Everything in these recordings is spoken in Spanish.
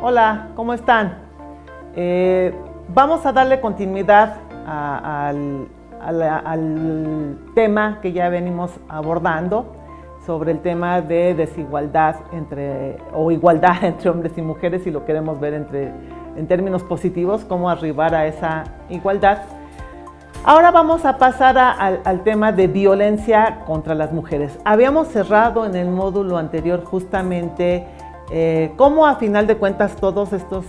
Hola, ¿cómo están? Vamos a darle continuidad al tema que ya venimos abordando sobre el tema de desigualdad o igualdad entre hombres y mujeres, si lo queremos ver en términos positivos, cómo arribar a esa igualdad. Ahora vamos a pasar al tema de violencia contra las mujeres. Habíamos cerrado en el módulo anterior justamente cómo a final de cuentas todos estos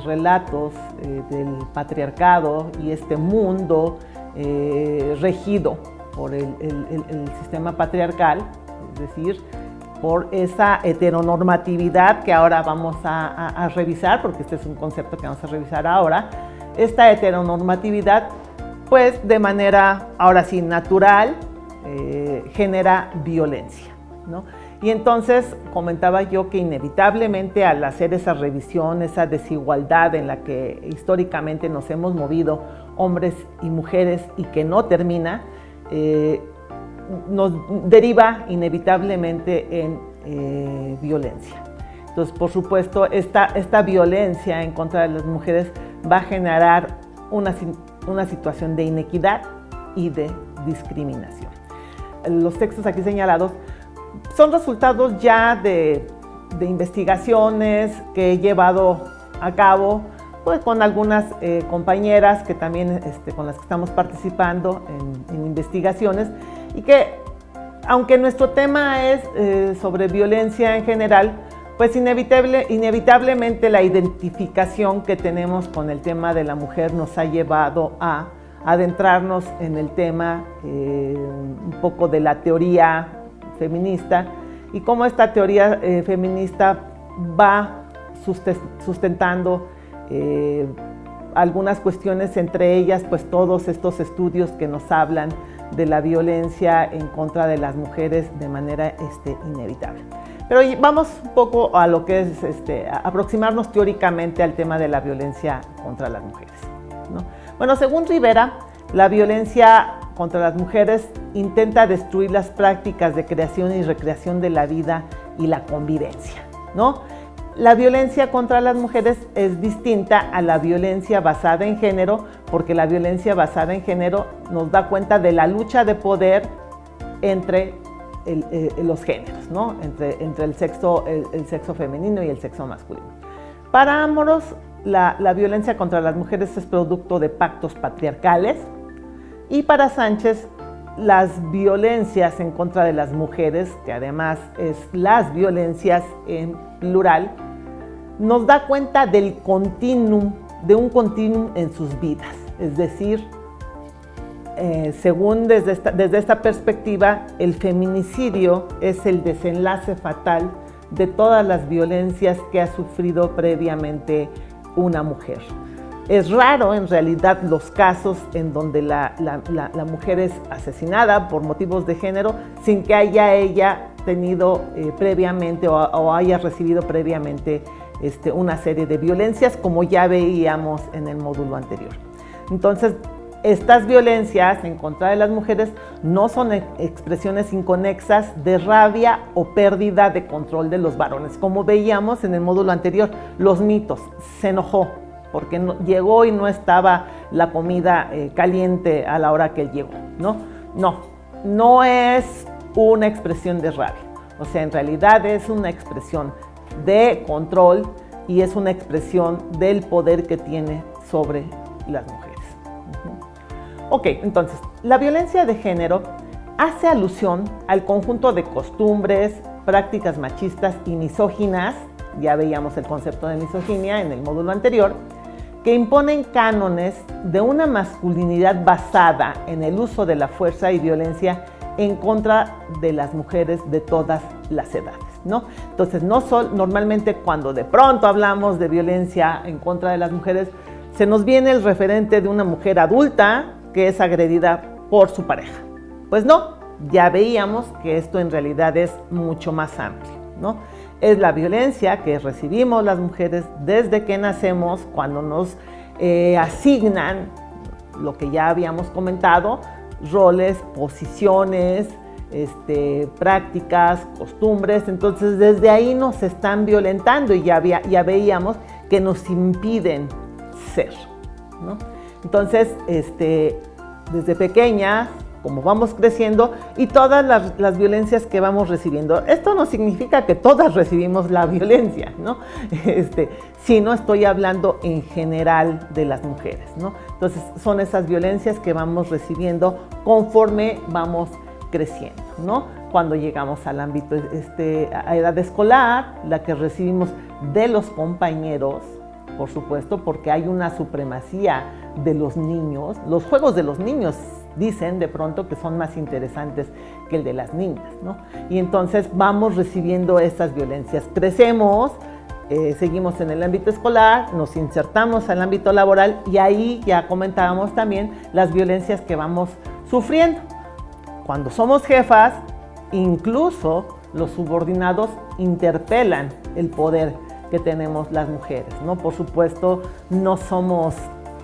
relatos del patriarcado y este mundo regido por el sistema patriarcal, es decir, por esa heteronormatividad que ahora vamos a revisar, porque este es un concepto que vamos a revisar ahora, esta heteronormatividad pues de manera ahora sí natural genera violencia, ¿no? Y entonces comentaba yo que inevitablemente al hacer esa revisión, esa desigualdad en la que históricamente nos hemos movido hombres y mujeres y que no termina, nos deriva inevitablemente en violencia. Entonces, por supuesto, esta violencia en contra de las mujeres va a generar una situación de inequidad y de discriminación. Los textos aquí señalados son resultados ya de investigaciones que he llevado a cabo pues, con algunas compañeras que también con las que estamos participando en investigaciones y que, aunque nuestro tema es sobre violencia en general, pues inevitablemente la identificación que tenemos con el tema de la mujer nos ha llevado a adentrarnos en el tema un poco de la teoría feminista y cómo esta teoría feminista va sustentando algunas cuestiones, entre ellas pues todos estos estudios que nos hablan de la violencia en contra de las mujeres de manera inevitable. Pero vamos un poco a lo que es aproximarnos teóricamente al tema de la violencia contra las mujeres, ¿no? Bueno, según Rivera, la violencia contra las mujeres intenta destruir las prácticas de creación y recreación de la vida y la convivencia, ¿no? La violencia contra las mujeres es distinta a la violencia basada en género, porque la violencia basada en género nos da cuenta de la lucha de poder entre los géneros, ¿no? entre el sexo femenino y el sexo masculino. Para Amoros, la violencia contra las mujeres es producto de pactos patriarcales, y para Sánchez, las violencias en contra de las mujeres, que además es las violencias en plural, nos da cuenta de un continuum en sus vidas. Es decir, según desde esta perspectiva, el feminicidio es el desenlace fatal de todas las violencias que ha sufrido previamente una mujer. Es raro en realidad los casos en donde la mujer es asesinada por motivos de género sin que haya ella tenido previamente o haya recibido previamente una serie de violencias, como ya veíamos en el módulo anterior. Entonces, estas violencias en contra de las mujeres no son expresiones inconexas de rabia o pérdida de control de los varones. Como veíamos en el módulo anterior, los mitos, se enojó porque llegó y no estaba la comida caliente a la hora que él llegó, ¿no? No es una expresión de rabia. O sea, en realidad es una expresión de control y es una expresión del poder que tiene sobre las mujeres. Ok, entonces, la violencia de género hace alusión al conjunto de costumbres, prácticas machistas y misóginas, ya veíamos el concepto de misoginia en el módulo anterior, que imponen cánones de una masculinidad basada en el uso de la fuerza y violencia en contra de las mujeres de todas las edades, ¿no? Entonces, normalmente cuando de pronto hablamos de violencia en contra de las mujeres, se nos viene el referente de una mujer adulta que es agredida por su pareja. Pues no, ya veíamos que esto en realidad es mucho más amplio, ¿no? Es la violencia que recibimos las mujeres desde que nacemos, cuando nos asignan lo que ya habíamos comentado, roles, posiciones prácticas, costumbres. Entonces desde ahí nos están violentando y ya veíamos que nos impiden ser, ¿no? Entonces, desde pequeñas, como vamos creciendo, y todas las violencias que vamos recibiendo. Esto no significa que todas recibimos la violencia, ¿no? Sino estoy hablando en general de las mujeres, ¿no? Entonces, son esas violencias que vamos recibiendo conforme vamos creciendo, ¿no? Cuando llegamos al ámbito, a edad escolar, la que recibimos de los compañeros, por supuesto, porque hay una supremacía de los niños. Los juegos de los niños dicen de pronto que son más interesantes que el de las niñas, ¿no? Y entonces vamos recibiendo estas violencias. Crecemos, seguimos en el ámbito escolar, nos insertamos al ámbito laboral y ahí ya comentábamos también las violencias que vamos sufriendo. Cuando somos jefas, incluso los subordinados interpelan el poder que tenemos las mujeres, ¿no? Por supuesto, no somos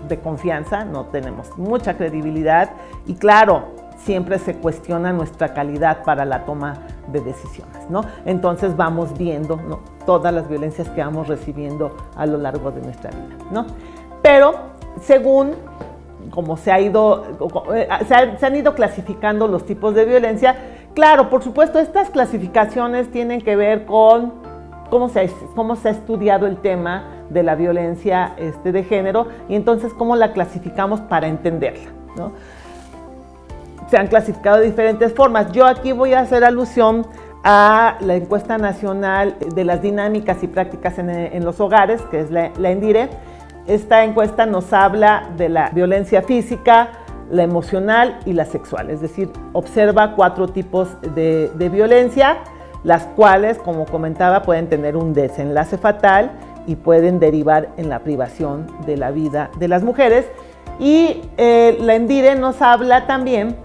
de confianza, no tenemos mucha credibilidad y claro, siempre se cuestiona nuestra calidad para la toma de decisiones, ¿no? Entonces vamos viendo, ¿no?, todas las violencias que vamos recibiendo a lo largo de nuestra vida, ¿no? Pero según como se han ido clasificando los tipos de violencia, claro, por supuesto, estas clasificaciones tienen que ver con cómo se ha estudiado el tema de la violencia de género y entonces cómo la clasificamos para entenderla, ¿no? Se han clasificado de diferentes formas. Yo aquí voy a hacer alusión a la encuesta nacional de las dinámicas y prácticas en los hogares, que es la ENDIRE. Esta encuesta nos habla de la violencia física, la emocional y la sexual, es decir, observa 4 tipos de violencia, las cuales, como comentaba, pueden tener un desenlace fatal y pueden derivar en la privación de la vida de las mujeres. Y la ENDIRE nos habla también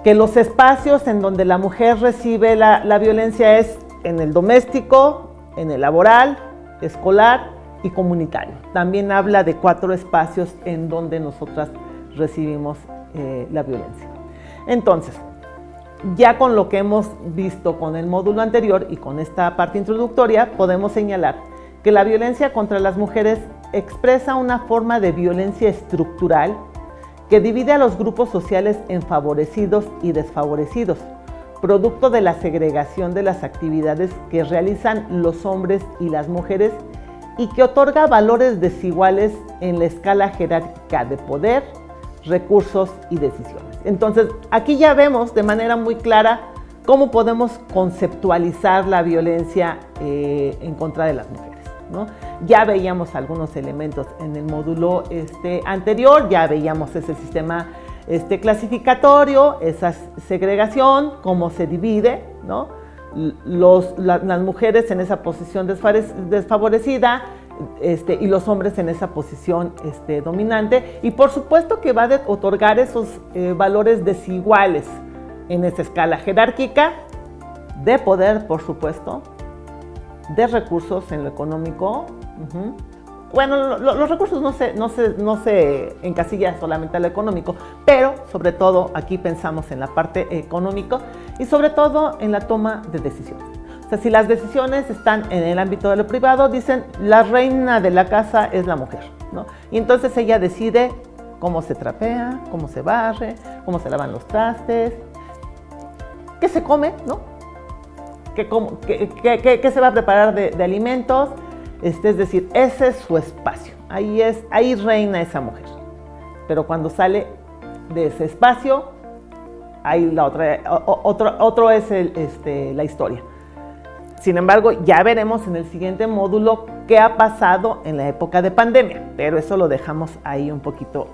que los espacios en donde la mujer recibe la violencia es en el doméstico, en el laboral, escolar y comunitario. También habla de 4 espacios en donde nosotras recibimos la violencia. Entonces, ya con lo que hemos visto con el módulo anterior y con esta parte introductoria, podemos señalar que la violencia contra las mujeres expresa una forma de violencia estructural que divide a los grupos sociales en favorecidos y desfavorecidos, producto de la segregación de las actividades que realizan los hombres y las mujeres y que otorga valores desiguales en la escala jerárquica de poder, recursos y decisiones. Entonces, aquí ya vemos de manera muy clara cómo podemos conceptualizar la violencia en contra de las mujeres, ¿no? Ya veíamos algunos elementos en el módulo anterior, ya veíamos ese sistema clasificatorio, esa segregación, cómo se divide, ¿no? Las mujeres en esa posición desfavorecida, y los hombres en esa posición dominante, y por supuesto que va a otorgar esos valores desiguales en esa escala jerárquica de poder, por supuesto, de recursos en lo económico. Bueno, los recursos no se encasilla solamente a lo económico, pero sobre todo aquí pensamos en la parte económica y sobre todo en la toma de decisiones. O sea, si las decisiones están en el ámbito de lo privado, dicen la reina de la casa es la mujer, ¿no? Y entonces ella decide cómo se trapea, cómo se barre, cómo se lavan los trastes, qué se come, ¿no? ¿Qué se va a preparar de alimentos? Es decir, ese es su espacio, ahí reina esa mujer. Pero cuando sale de ese espacio, ahí otro es la historia. Sin embargo, ya veremos en el siguiente módulo qué ha pasado en la época de pandemia, pero eso lo dejamos ahí un poquito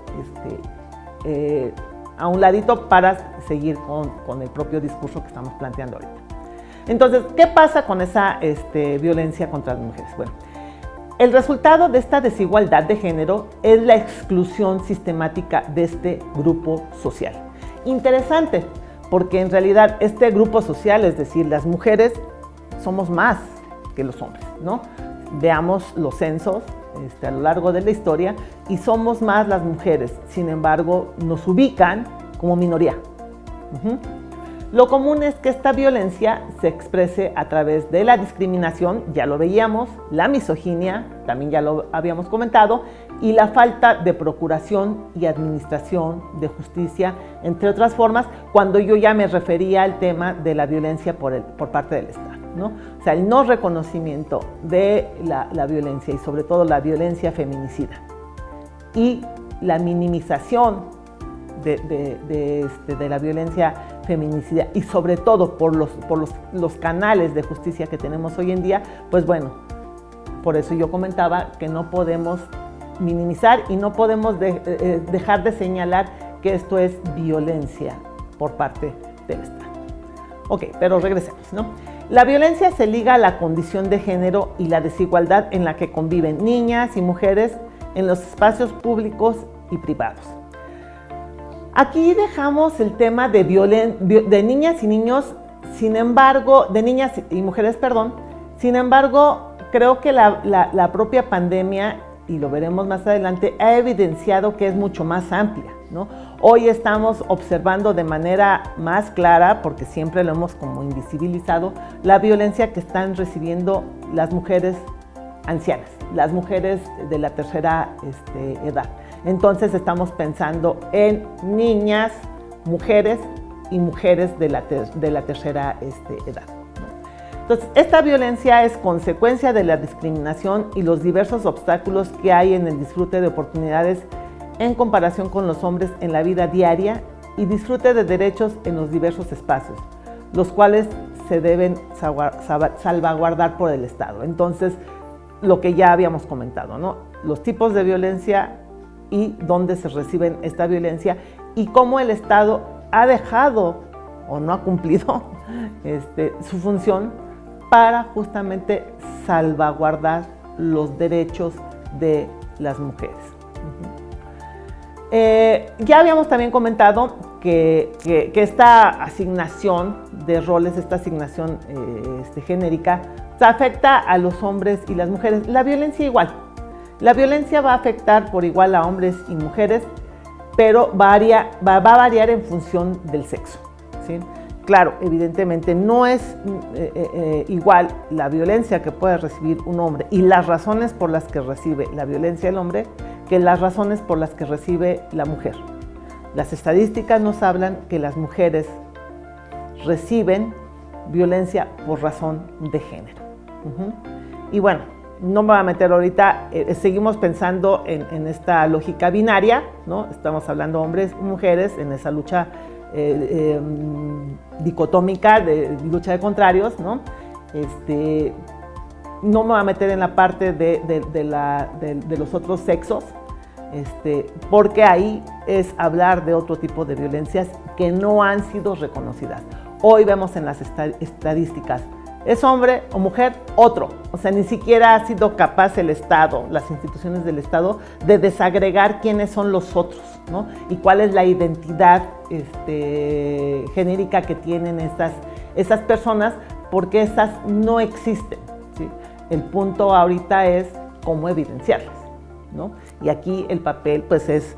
a un ladito para seguir con el propio discurso que estamos planteando ahorita. Entonces, ¿qué pasa con esa violencia contra las mujeres? Bueno, el resultado de esta desigualdad de género es la exclusión sistemática de este grupo social. Interesante, porque en realidad este grupo social, es decir, las mujeres, somos más que los hombres, ¿no? Veamos los censos a lo largo de la historia y somos más las mujeres, sin embargo, nos ubican como minoría. Lo común es que esta violencia se exprese a través de la discriminación, ya lo veíamos, la misoginia, también ya lo habíamos comentado, y la falta de procuración y administración de justicia, entre otras formas, cuando yo ya me refería al tema de la violencia por parte del Estado, ¿no? O sea, el no reconocimiento de la violencia y sobre todo la violencia feminicida y la minimización de la violencia feminicida y sobre todo por los canales de justicia que tenemos hoy en día, pues bueno, por eso yo comentaba que no podemos minimizar y no podemos dejar de señalar que esto es violencia por parte del Estado. Ok, pero regresemos, ¿no? La violencia se liga a la condición de género y la desigualdad en la que conviven niñas y mujeres en los espacios públicos y privados. Aquí dejamos el tema de niñas y niños, sin embargo, de niñas y mujeres, perdón. Sin embargo, creo que la propia pandemia, y lo veremos más adelante, ha evidenciado que es mucho más amplia, ¿no? Hoy estamos observando de manera más clara, porque siempre lo hemos como invisibilizado, la violencia que están recibiendo las mujeres ancianas, las mujeres de la tercera edad. Entonces estamos pensando en niñas, mujeres y mujeres de la tercera edad, ¿no? Entonces, esta violencia es consecuencia de la discriminación y los diversos obstáculos que hay en el disfrute de oportunidades en comparación con los hombres en la vida diaria y disfrute de derechos en los diversos espacios, los cuales se deben salvaguardar por el Estado. Entonces, lo que ya habíamos comentado, ¿no? Los tipos de violencia y dónde se reciben esta violencia y cómo el Estado ha dejado o no ha cumplido su función para justamente salvaguardar los derechos de las mujeres. Ya habíamos también comentado que esta asignación de roles, esta asignación genérica, se afecta a los hombres y las mujeres. La violencia igual. La violencia va a afectar por igual a hombres y mujeres, pero va a variar en función del sexo, ¿sí? Claro, evidentemente no es igual la violencia que puede recibir un hombre y las razones por las que recibe la violencia el hombre que las razones por las que recibe la mujer. Las estadísticas nos hablan que las mujeres reciben violencia por razón de género. Y bueno, no me voy a meter ahorita, seguimos pensando en esta lógica binaria, ¿no? Estamos hablando hombres y mujeres en esa lucha dicotómica, de lucha de contrarios, ¿no? No me voy a meter en la parte de los otros sexos, porque ahí es hablar de otro tipo de violencias que no han sido reconocidas. Hoy vemos en las estadísticas, ¿es hombre o mujer? Otro. O sea, ni siquiera ha sido capaz el Estado, las instituciones del Estado, de desagregar quiénes son los otros, ¿no? Y cuál es la identidad genérica que tienen esas personas, porque esas no existen, ¿sí? El punto ahorita es cómo evidenciarlas, ¿no? Y aquí el papel, pues es,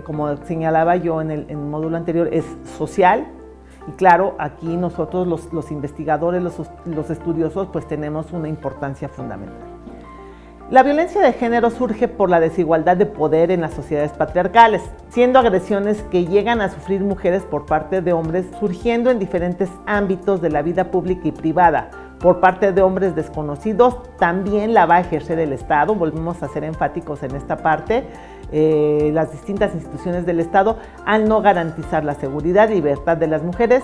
como señalaba yo en el módulo anterior, es social. Y claro, aquí nosotros los investigadores, los estudiosos, pues tenemos una importancia fundamental. La violencia de género surge por la desigualdad de poder en las sociedades patriarcales, siendo agresiones que llegan a sufrir mujeres por parte de hombres, surgiendo en diferentes ámbitos de la vida pública y privada. Por parte de hombres desconocidos, también la va a ejercer el Estado, volvemos a ser enfáticos en esta parte. Las distintas instituciones del Estado al no garantizar la seguridad y libertad de las mujeres,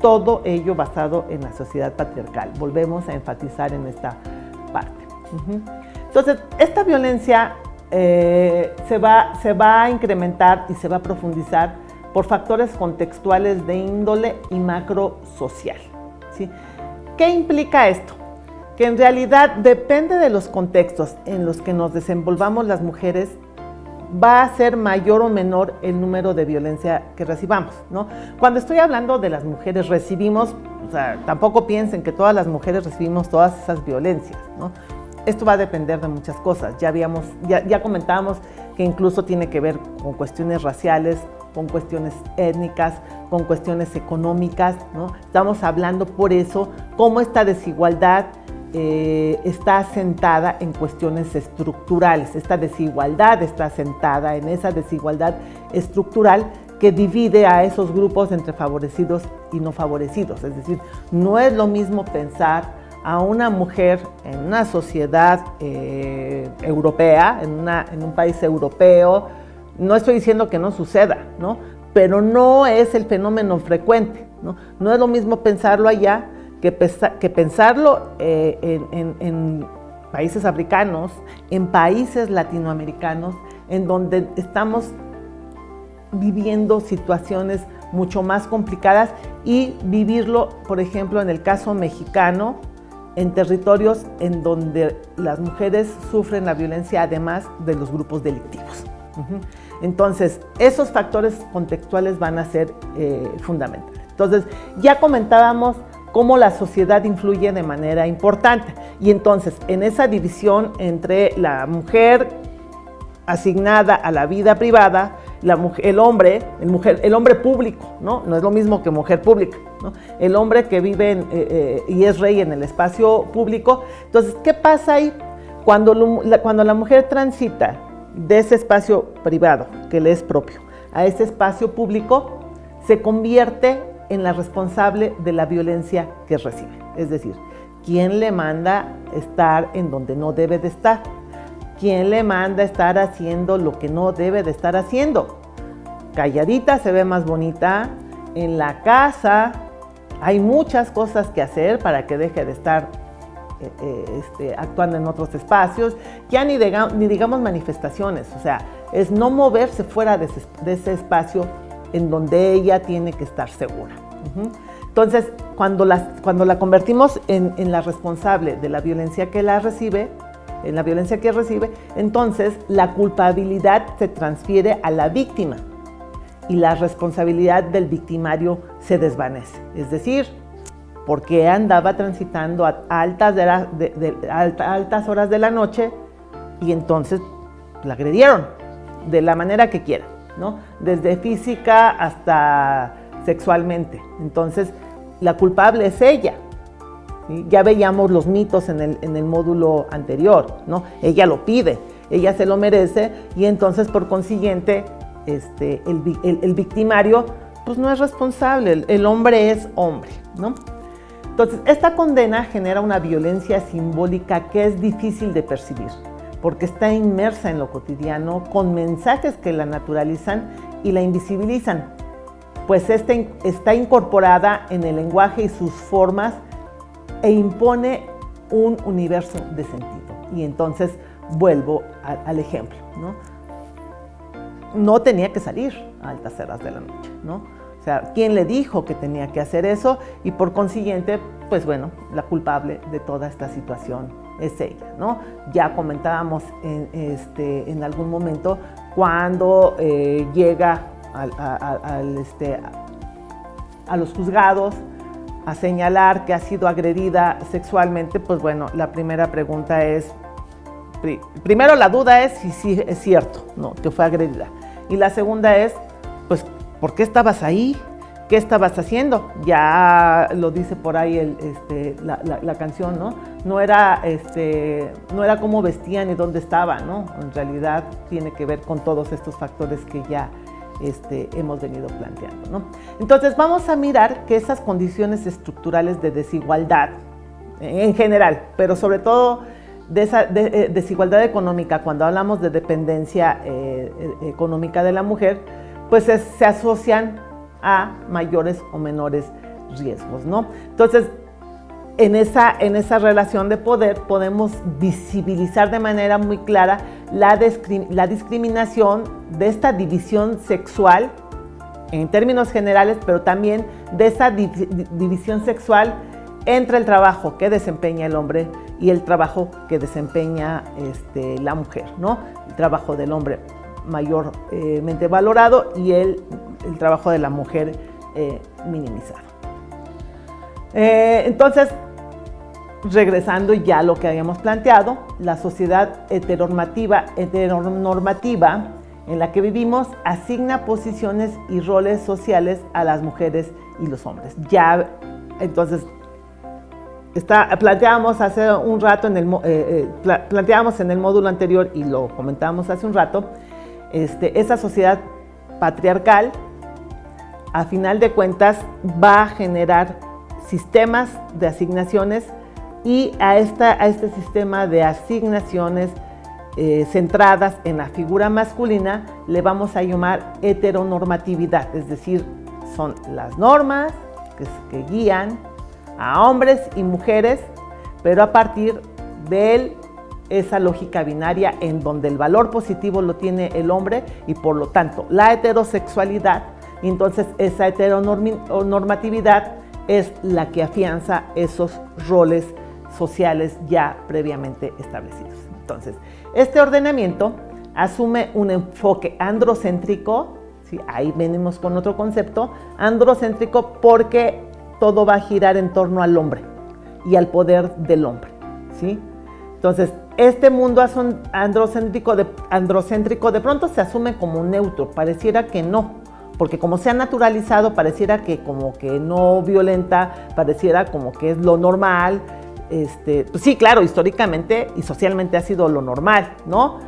todo ello basado en la sociedad patriarcal. Volvemos a enfatizar en esta parte. Entonces, esta violencia se va a incrementar y se va a profundizar por factores contextuales de índole y macro social, ¿sí? ¿Qué implica esto? Que en realidad depende de los contextos en los que nos desenvolvamos las mujeres, va a ser mayor o menor el número de violencia que recibamos, ¿no? Cuando estoy hablando de las mujeres recibimos, o sea, tampoco piensen que todas las mujeres recibimos todas esas violencias, ¿no? Esto va a depender de muchas cosas. Ya comentábamos que incluso tiene que ver con cuestiones raciales con cuestiones étnicas, con cuestiones económicas, ¿no? Estamos hablando por eso cómo esta desigualdad está asentada en cuestiones estructurales. Esta desigualdad está asentada en esa desigualdad estructural que divide a esos grupos entre favorecidos y no favorecidos. Es decir, no es lo mismo pensar a una mujer en una sociedad europea, en un país europeo. No estoy diciendo que no suceda, ¿no? Pero no es el fenómeno frecuente, ¿no? No es lo mismo pensarlo allá que pensarlo en países africanos, en países latinoamericanos, en donde estamos viviendo situaciones mucho más complicadas, y vivirlo, por ejemplo, en el caso mexicano, en territorios en donde las mujeres sufren la violencia además de los grupos delictivos. Entonces, esos factores contextuales van a ser fundamentales. Entonces, ya comentábamos cómo la sociedad influye de manera importante, y entonces en esa división entre la mujer asignada a la vida privada, el hombre público, ¿no? No es lo mismo que mujer pública, ¿no? El hombre que vive y es rey en el espacio público. Entonces, ¿qué pasa ahí? Cuando la mujer transita de ese espacio privado, que le es propio, a ese espacio público, se convierte en la responsable de la violencia que recibe. Es decir, ¿quién le manda estar en donde no debe de estar? ¿Quién le manda estar haciendo lo que no debe de estar haciendo? Calladita se ve más bonita. En la casa hay muchas cosas que hacer para que deje de estar actuando en otros espacios. Ya ni digamos manifestaciones, o sea, es no moverse fuera de ese espacio en donde ella tiene que estar segura. Entonces, cuando la convertimos en la responsable de la violencia que recibe, entonces la culpabilidad se transfiere a la víctima y la responsabilidad del victimario se desvanece. Es decir, porque andaba transitando a altas horas de la noche y entonces la agredieron de la manera que quieran, ¿no? Desde física hasta sexualmente. Entonces, la culpable es ella. ¿Sí? Ya veíamos los mitos en el módulo anterior, ¿no? Ella lo pide, ella se lo merece, y entonces, por consiguiente, el victimario pues no es responsable, el hombre es hombre, ¿no? Entonces, esta condena genera una violencia simbólica que es difícil de percibir, porque está inmersa en lo cotidiano, con mensajes que la naturalizan y la invisibilizan, pues está incorporada en el lenguaje y sus formas e impone un universo de sentido. Y entonces vuelvo al ejemplo, ¿no? No tenía que salir a altas horas de la noche, ¿no? O sea, ¿quién le dijo que tenía que hacer eso? Y por consiguiente, pues bueno, la culpable de toda esta situación es ella, ¿no? Ya comentábamos en algún momento cuando llega a los juzgados a señalar que ha sido agredida sexualmente. Pues bueno, la primera pregunta es, primero la duda es si sí es cierto, ¿no?, que fue agredida. Y la segunda es, pues, ¿por qué estabas ahí? ¿Qué estabas haciendo? Ya lo dice por ahí la canción, ¿no? No era cómo vestían ni dónde estaba, ¿no? En realidad tiene que ver con todos estos factores que ya hemos venido planteando, ¿no? Entonces vamos a mirar que esas condiciones estructurales de desigualdad en general, pero sobre todo de esa desigualdad económica, cuando hablamos de dependencia económica de la mujer, pues se asocian a mayores o menores riesgos, ¿no? Entonces, en esa relación de poder podemos visibilizar de manera muy clara la discriminación de esta división sexual en términos generales, pero también de esa división sexual entre el trabajo que desempeña el hombre y el trabajo que desempeña la mujer, ¿no? El trabajo del hombre mayormente valorado y el trabajo de la mujer minimizado. Entonces, regresando ya a lo que habíamos planteado, la sociedad heteronormativa en la que vivimos asigna posiciones y roles sociales a las mujeres y los hombres. Ya, entonces, planteábamos hace un rato, planteábamos en el módulo anterior y lo comentábamos hace un rato, esa sociedad patriarcal, a final de cuentas, va a generar sistemas de asignaciones y a este sistema de asignaciones centradas en la figura masculina le vamos a llamar heteronormatividad, es decir, son las normas que guían a hombres y mujeres, pero a partir de esa lógica binaria en donde el valor positivo lo tiene el hombre y por lo tanto la heterosexualidad, y entonces esa heteronormatividad es la que afianza esos roles sociales ya previamente establecidos. Entonces, este ordenamiento asume un enfoque androcéntrico, ¿sí? Ahí venimos con otro concepto, androcéntrico porque todo va a girar en torno al hombre y al poder del hombre, ¿sí? Entonces, este mundo androcéntrico de pronto se asume como neutro, pareciera que no, porque como se ha naturalizado, pareciera que como que no violenta, pareciera como que es lo normal. Pues sí, claro, históricamente y socialmente ha sido lo normal, ¿no?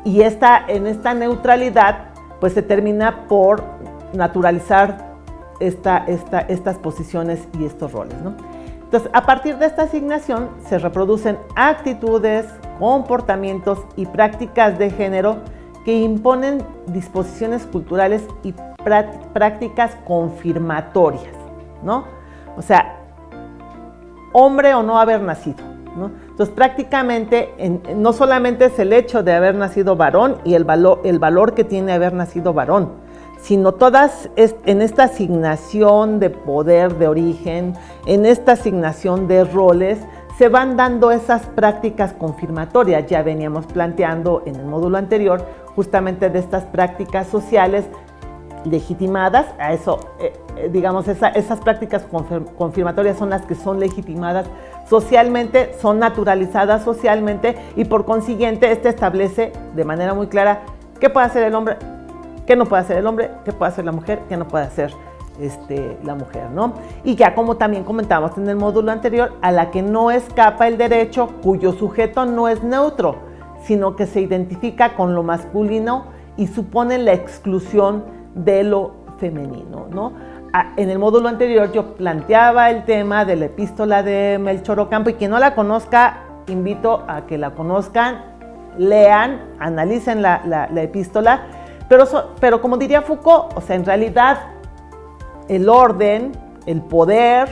Y en esta neutralidad, pues se termina por naturalizar estas posiciones y estos roles, ¿no? Entonces, a partir de esta asignación se reproducen actitudes, comportamientos y prácticas de género que imponen disposiciones culturales y prácticas confirmatorias, ¿no? O sea, hombre o no haber nacido, ¿no? Entonces, prácticamente, no solamente es el hecho de haber nacido varón y el valor que tiene haber nacido varón, sino todas en esta asignación de poder de origen, en esta asignación de roles, se van dando esas prácticas confirmatorias. Ya veníamos planteando en el módulo anterior justamente de estas prácticas sociales legitimadas, a eso, digamos, esas prácticas confirmatorias son las que son legitimadas socialmente, son naturalizadas socialmente y por consiguiente establece de manera muy clara qué puede hacer el hombre, qué no puede hacer el hombre, qué puede hacer la mujer, qué no puede hacer la mujer, ¿no? Y ya como también comentamos en el módulo anterior, a la que no escapa el derecho cuyo sujeto no es neutro, sino que se identifica con lo masculino y supone la exclusión de lo femenino, ¿no? En el módulo anterior yo planteaba el tema de la epístola de Melchor Ocampo y quien no la conozca, invito a que la conozcan, lean, analicen la epístola, pero como diría Foucault, o sea, en realidad el orden, el poder,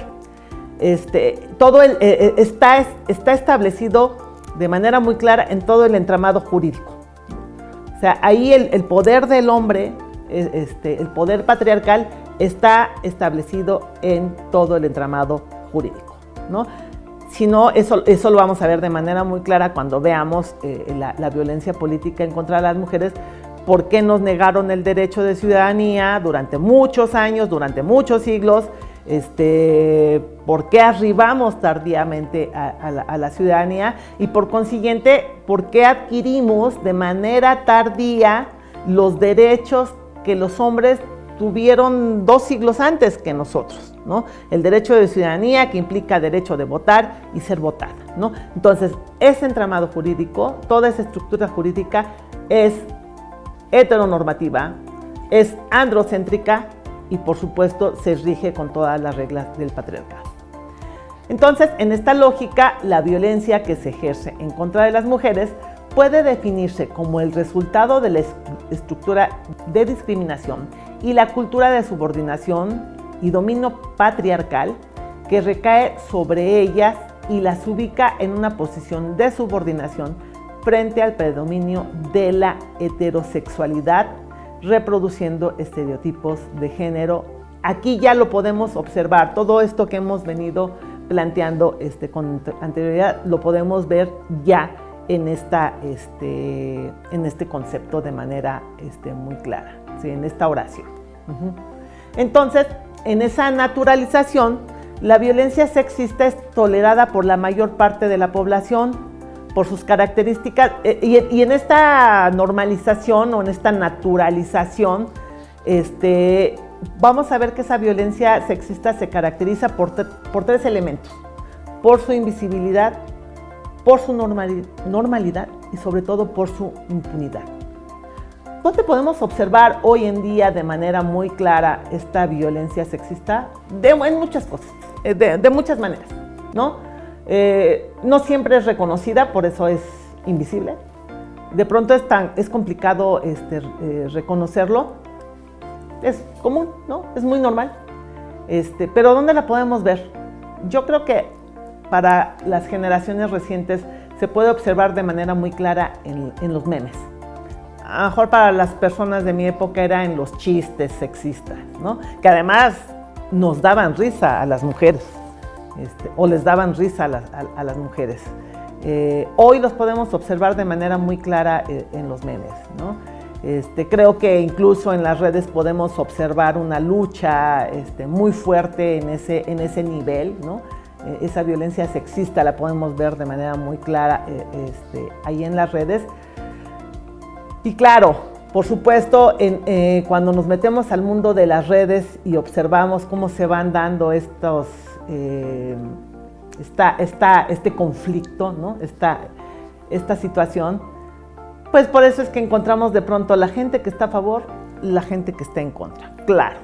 todo está establecido de manera muy clara en todo el entramado jurídico. O sea, ahí el poder del hombre, el poder patriarcal está establecido en todo el entramado jurídico, ¿no? Si no, eso lo vamos a ver de manera muy clara cuando veamos la violencia política en contra de las mujeres. ¿Por qué nos negaron el derecho de ciudadanía durante muchos años, durante muchos siglos? ¿Por qué arribamos tardíamente a la ciudadanía? Y por consiguiente, ¿por qué adquirimos de manera tardía los derechos que los hombres tuvieron 2 siglos antes que nosotros, ¿no? El derecho de ciudadanía que implica derecho de votar y ser votada, ¿no? Entonces, ese entramado jurídico, toda esa estructura jurídica es heteronormativa, es androcéntrica y por supuesto se rige con todas las reglas del patriarcado. Entonces, en esta lógica, la violencia que se ejerce en contra de las mujeres puede definirse como el resultado de la estructura de discriminación y la cultura de subordinación y dominio patriarcal que recae sobre ellas y las ubica en una posición de subordinación frente al predominio de la heterosexualidad, reproduciendo estereotipos de género. Aquí ya lo podemos observar, todo esto que hemos venido planteando con anterioridad, lo podemos ver ya en este concepto de manera muy clara, ¿sí? En esta oración. Entonces, en esa naturalización, la violencia sexista es tolerada por la mayor parte de la población, por sus características, y en esta normalización o en esta naturalización, vamos a ver que esa violencia sexista se caracteriza por 3 elementos: por su invisibilidad, por su normalidad y sobre todo por su impunidad. ¿Dónde podemos observar hoy en día de manera muy clara esta violencia sexista? En muchas cosas, de muchas maneras, ¿no? No siempre es reconocida, por eso es invisible. De pronto es complicado reconocerlo. Es común, ¿no? Es muy normal. Pero ¿dónde la podemos ver? Yo creo que para las generaciones recientes se puede observar de manera muy clara en los memes. A lo mejor para las personas de mi época era en los chistes sexistas, ¿no? Que además nos daban risa a las mujeres, o les daban risa a las mujeres. Hoy los podemos observar de manera muy clara en los memes, ¿no? Creo que incluso en las redes podemos observar una lucha muy fuerte en ese nivel, ¿no? Esa violencia sexista la podemos ver de manera muy clara ahí en las redes. Y claro, por supuesto, cuando nos metemos al mundo de las redes y observamos cómo se van dando este conflicto, ¿no? Esta situación, pues por eso es que encontramos de pronto la gente que está a favor, la gente que está en contra. Claro,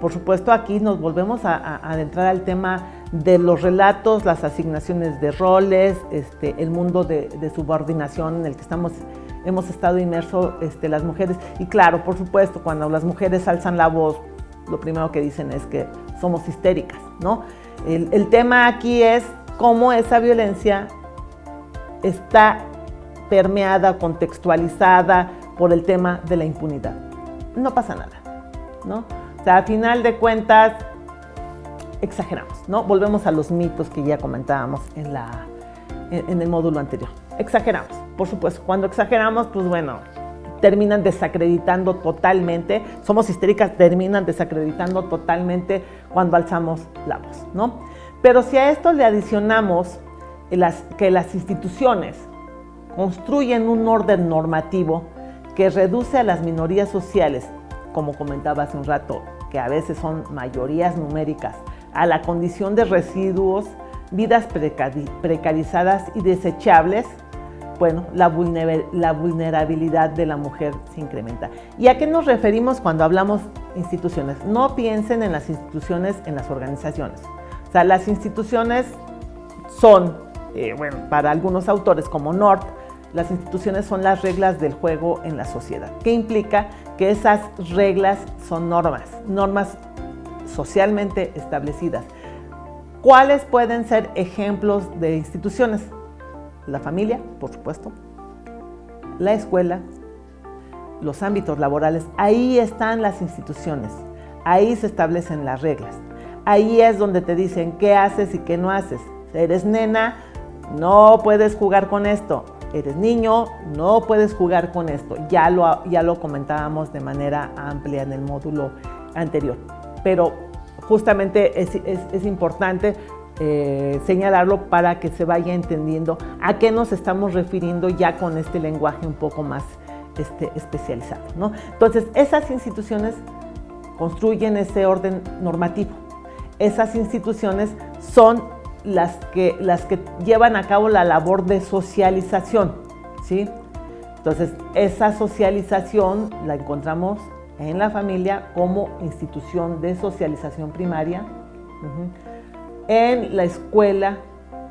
por supuesto, aquí nos volvemos a adentrar al tema de los relatos, las asignaciones de roles, el mundo de subordinación en el que hemos estado inmersos las mujeres. Y claro, por supuesto, cuando las mujeres alzan la voz, lo primero que dicen es que somos histéricas, ¿no? El tema aquí es cómo esa violencia está permeada, contextualizada por el tema de la impunidad. No pasa nada, ¿no? O sea, a final de cuentas, exageramos, ¿no? Volvemos a los mitos que ya comentábamos en el módulo anterior. Exageramos, por supuesto. Cuando exageramos, pues bueno, terminan desacreditando totalmente. Somos histéricas, terminan desacreditando totalmente cuando alzamos la voz, ¿no? Pero si a esto le adicionamos que las instituciones construyen un orden normativo que reduce a las minorías sociales, como comentaba hace un rato, que a veces son mayorías numéricas, a la condición de residuos, vidas precarizadas y desechables, bueno, la vulnerabilidad de la mujer se incrementa. ¿Y a qué nos referimos cuando hablamos instituciones? No piensen en las instituciones, en las organizaciones. O sea, las instituciones son, para algunos autores como North, las instituciones son las reglas del juego en la sociedad. ¿Qué implica? Que esas reglas son normas socialmente establecidas. ¿Cuáles pueden ser ejemplos de instituciones? La familia, por supuesto, la escuela, los ámbitos laborales. Ahí están las instituciones, ahí se establecen las reglas. Ahí es donde te dicen qué haces y qué no haces. Eres nena, no puedes jugar con esto. Eres niño, no puedes jugar con esto. Ya lo comentábamos de manera amplia en el módulo anterior. Pero justamente es importante señalarlo para que se vaya entendiendo a qué nos estamos refiriendo ya con este lenguaje un poco más especializado, ¿no? Entonces, esas instituciones construyen ese orden normativo. Esas instituciones son las que llevan a cabo la labor de socialización, ¿sí? Entonces, esa socialización la encontramos en la familia como institución de socialización primaria, en la escuela,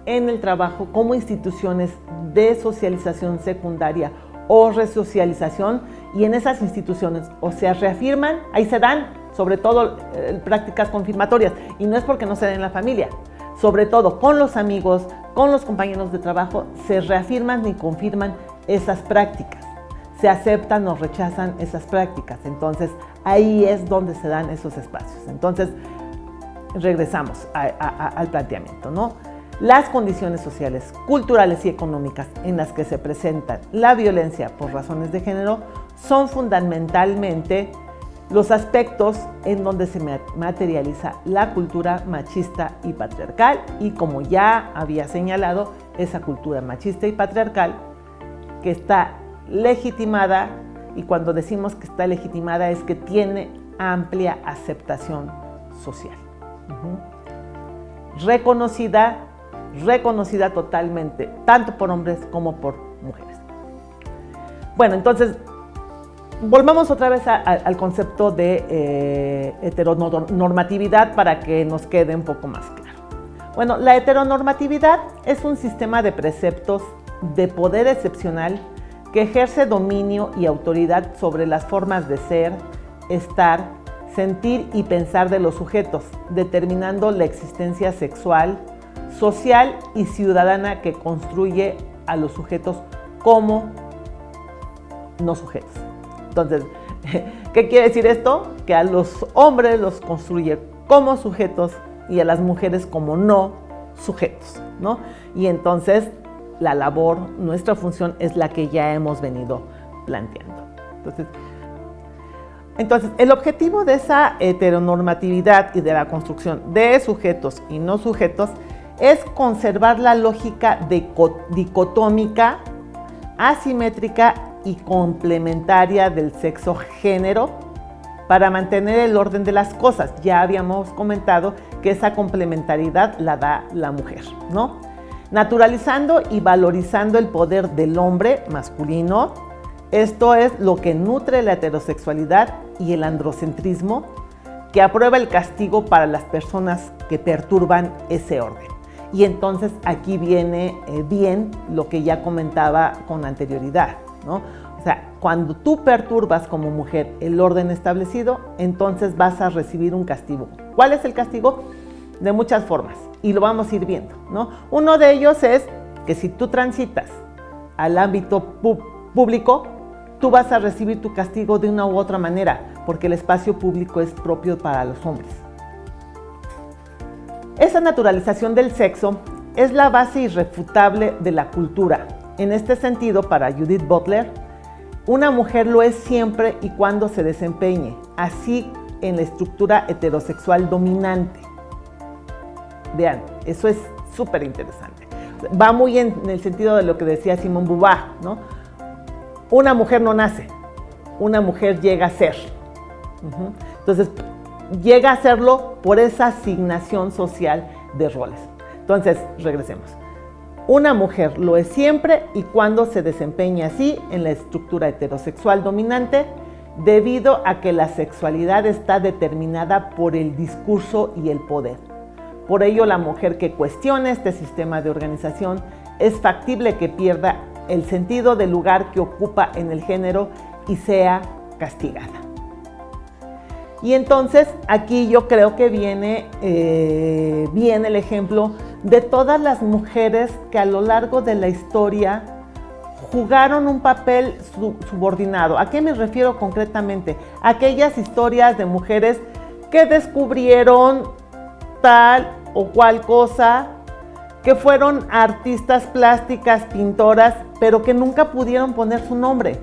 en el trabajo, como instituciones de socialización secundaria o resocialización, y en esas instituciones o se reafirman, ahí se dan, sobre todo prácticas confirmatorias, y no es porque no se den en la familia, sobre todo con los amigos, con los compañeros de trabajo, se reafirman y confirman esas prácticas, se aceptan o rechazan esas prácticas. Entonces ahí es donde se dan esos espacios. Entonces regresamos al planteamiento, ¿no? Las condiciones sociales, culturales y económicas en las que se presenta la violencia por razones de género son fundamentalmente los aspectos en donde se materializa la cultura machista y patriarcal, y como ya había señalado, esa cultura machista y patriarcal que está legitimada, y cuando decimos que está legitimada es que tiene amplia aceptación social. Reconocida totalmente, tanto por hombres como por mujeres. Bueno, entonces, volvamos otra vez al concepto de heteronormatividad para que nos quede un poco más claro. Bueno, la heteronormatividad es un sistema de preceptos de poder excepcional que ejerce dominio y autoridad sobre las formas de ser, estar, sentir y pensar de los sujetos, determinando la existencia sexual, social y ciudadana que construye a los sujetos como no sujetos. Entonces, ¿qué quiere decir esto? Que a los hombres los construye como sujetos y a las mujeres como no sujetos, ¿no? Y entonces la labor, nuestra función es la que ya hemos venido planteando. Entonces, el objetivo de esa heteronormatividad y de la construcción de sujetos y no sujetos es conservar la lógica dicotómica, asimétrica y complementaria del sexo-género para mantener el orden de las cosas. Ya habíamos comentado que esa complementariedad la da la mujer, ¿no? Naturalizando y valorizando el poder del hombre masculino. Esto es lo que nutre la heterosexualidad y el androcentrismo, que aprueba el castigo para las personas que perturban ese orden. Y entonces aquí viene bien lo que ya comentaba con anterioridad, ¿no? O sea, cuando tú perturbas como mujer el orden establecido, entonces vas a recibir un castigo. ¿Cuál es el castigo? De muchas formas, y lo vamos a ir viendo, ¿no? Uno de ellos es que si tú transitas al ámbito público, tú vas a recibir tu castigo de una u otra manera, porque el espacio público es propio para los hombres. Esa naturalización del sexo es la base irrefutable de la cultura. En este sentido, para Judith Butler, una mujer lo es siempre y cuando se desempeñe, así en la estructura heterosexual dominante. Vean, eso es súper interesante. Va muy en el sentido de lo que decía Simone Beauvoir, ¿no? Una mujer no nace, una mujer llega a ser. Entonces, llega a serlo por esa asignación social de roles. Entonces, regresemos. Una mujer lo es siempre y cuando se desempeña así en la estructura heterosexual dominante, debido a que la sexualidad está determinada por el discurso y el poder. Por ello, la mujer que cuestione este sistema de organización es factible que pierda el sentido del lugar que ocupa en el género y sea castigada. Y entonces aquí yo creo que viene bien el ejemplo de todas las mujeres que a lo largo de la historia jugaron un papel subordinado. ¿A qué me refiero concretamente? Aquellas historias de mujeres que descubrieron tal o cual cosa, que fueron artistas plásticas, pintoras, pero que nunca pudieron poner su nombre.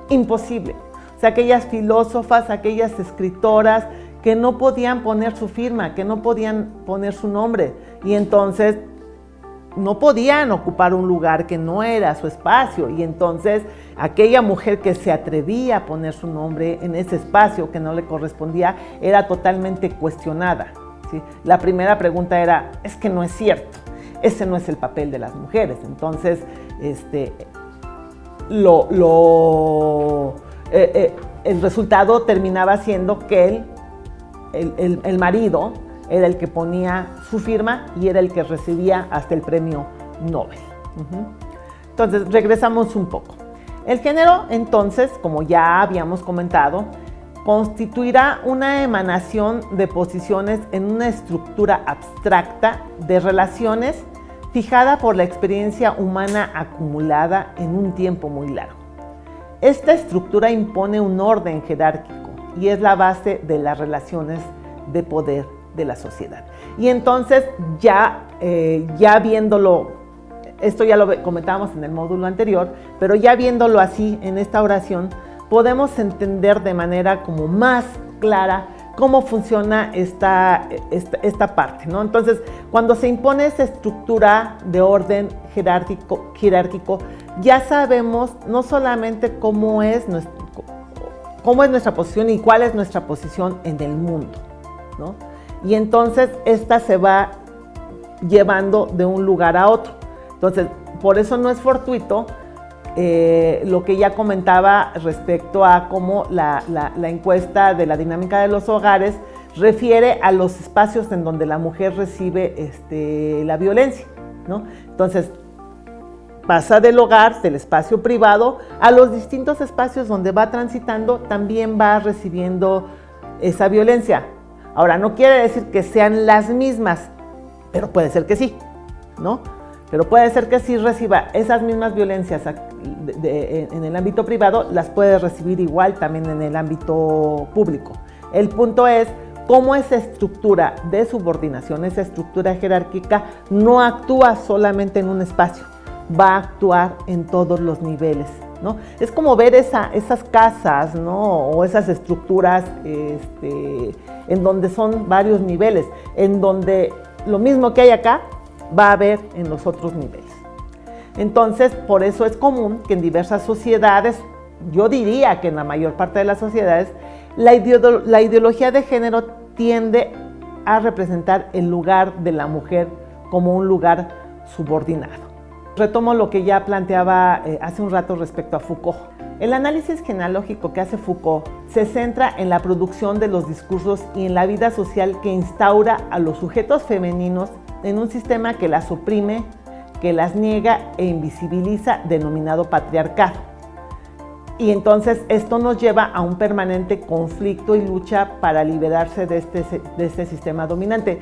Imposible. O sea, aquellas filósofas, aquellas escritoras que no podían poner su firma, que no podían poner su nombre, y entonces no podían ocupar un lugar que no era su espacio, y entonces aquella mujer que se atrevía a poner su nombre en ese espacio que no le correspondía era totalmente cuestionada, ¿sí? La primera pregunta era, es que no es cierto, ese no es el papel de las mujeres. Entonces, el resultado terminaba siendo que el marido era el que ponía su firma y era el que recibía hasta el premio Nobel. Entonces, regresamos un poco. El género, entonces, como ya habíamos comentado, constituirá una emanación de posiciones en una estructura abstracta de relaciones fijada por la experiencia humana acumulada en un tiempo muy largo. Esta estructura impone un orden jerárquico y es la base de las relaciones de poder de la sociedad. Y entonces ya viéndolo, esto ya lo comentábamos en el módulo anterior, pero ya viéndolo así en esta oración, podemos entender de manera como más clara cómo funciona esta parte, ¿no? Entonces, cuando se impone esa estructura de orden jerárquico, ya sabemos no solamente cómo es nuestra posición y cuál es nuestra posición en el mundo, ¿no? Y entonces esta se va llevando de un lugar a otro. Entonces, por eso no es fortuito lo que ya comentaba respecto a cómo la encuesta de la dinámica de los hogares refiere a los espacios en donde la mujer recibe la violencia, ¿no? Entonces, pasa del hogar, del espacio privado, a los distintos espacios donde va transitando, también va recibiendo esa violencia. Ahora, no quiere decir que sean las mismas, pero puede ser que sí, ¿no? Pero puede ser que sí reciba esas mismas violencias en el ámbito privado, las puede recibir igual también en el ámbito público. El punto es cómo esa estructura de subordinación, esa estructura jerárquica, no actúa solamente en un espacio, va a actuar en todos los niveles, ¿no? Es como ver esas casas, ¿no? O esas estructuras en donde son varios niveles, en donde lo mismo que hay acá va a haber en los otros niveles. Entonces, por eso es común que en diversas sociedades, yo diría que en la mayor parte de las sociedades, la ideología de género tiende a representar el lugar de la mujer como un lugar subordinado. Retomo lo que ya planteaba hace un rato respecto a Foucault. El análisis genealógico que hace Foucault se centra en la producción de los discursos y en la vida social que instaura a los sujetos femeninos en un sistema que las oprime, que las niega e invisibiliza, denominado patriarcado. Y entonces esto nos lleva a un permanente conflicto y lucha para liberarse de este sistema dominante.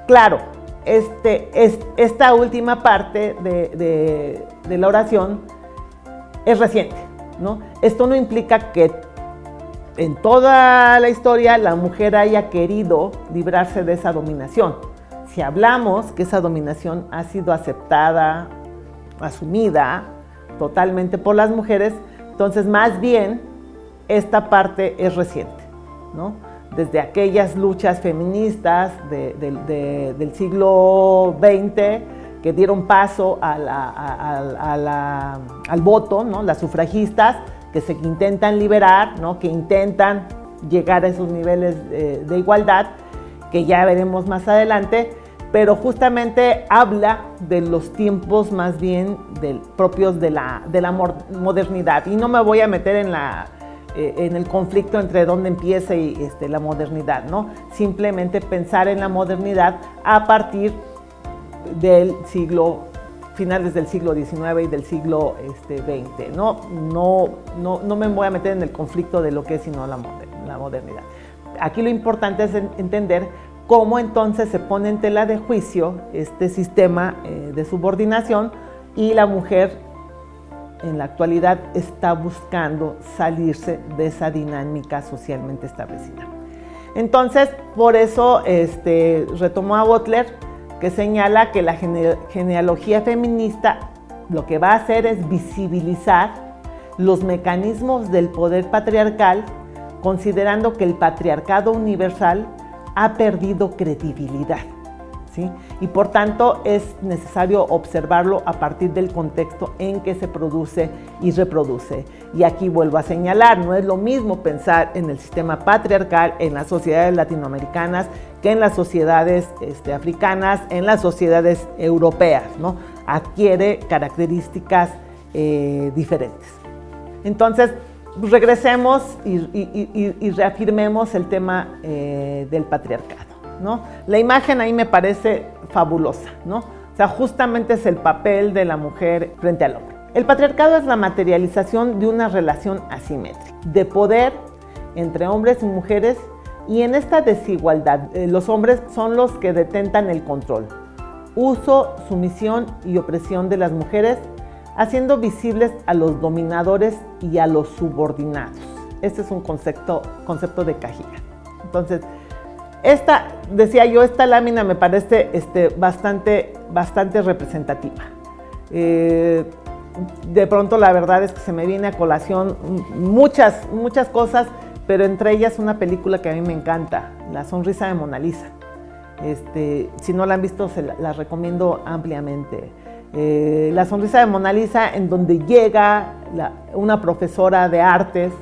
Claro, esta última parte de la oración es reciente, ¿no? Esto no implica que en toda la historia la mujer haya querido librarse de esa dominación. Si hablamos que esa dominación ha sido aceptada, asumida totalmente por las mujeres, entonces más bien esta parte es reciente, ¿no? Desde aquellas luchas feministas del siglo XX que dieron paso al voto, ¿no? Las sufragistas que se intentan liberar, ¿no? Que intentan llegar a esos niveles de igualdad, que ya veremos más adelante, pero justamente habla de los tiempos más bien propios de la modernidad. Y no me voy a meter en el conflicto entre dónde empieza la modernidad, ¿no? Simplemente pensar en la modernidad a partir del finales del siglo XIX y del siglo XX. No me voy a meter en el conflicto de lo que es sino la modernidad. Aquí lo importante es entender cómo entonces se pone en tela de juicio este sistema de subordinación, y la mujer en la actualidad está buscando salirse de esa dinámica socialmente establecida. Entonces, por eso retomó a Butler, que señala que la genealogía feminista lo que va a hacer es visibilizar los mecanismos del poder patriarcal, considerando que el patriarcado universal ha perdido credibilidad, ¿sí? Y por tanto es necesario observarlo a partir del contexto en que se produce y reproduce. Y aquí vuelvo a señalar, no es lo mismo pensar en el sistema patriarcal en las sociedades latinoamericanas que en las sociedades africanas, en las sociedades europeas, ¿no? Adquiere características diferentes. Entonces, regresemos y reafirmemos el tema del patriarcado, ¿no? La imagen ahí me parece fabulosa, ¿no? O sea, justamente es el papel de la mujer frente al hombre. El patriarcado es la materialización de una relación asimétrica, de poder entre hombres y mujeres, y en esta desigualdad los hombres son los que detentan el control, uso, sumisión y opresión de las mujeres, haciendo visibles a los dominadores y a los subordinados. Este es un concepto de Cahill. Entonces, decía yo, esta lámina me parece bastante representativa. De pronto la verdad es que se me viene a colación muchas cosas pero entre ellas una película que a mí me encanta, La sonrisa de Mona Lisa. Si no la han visto, la recomiendo ampliamente. La sonrisa de Mona Lisa, en donde llega una profesora de artes,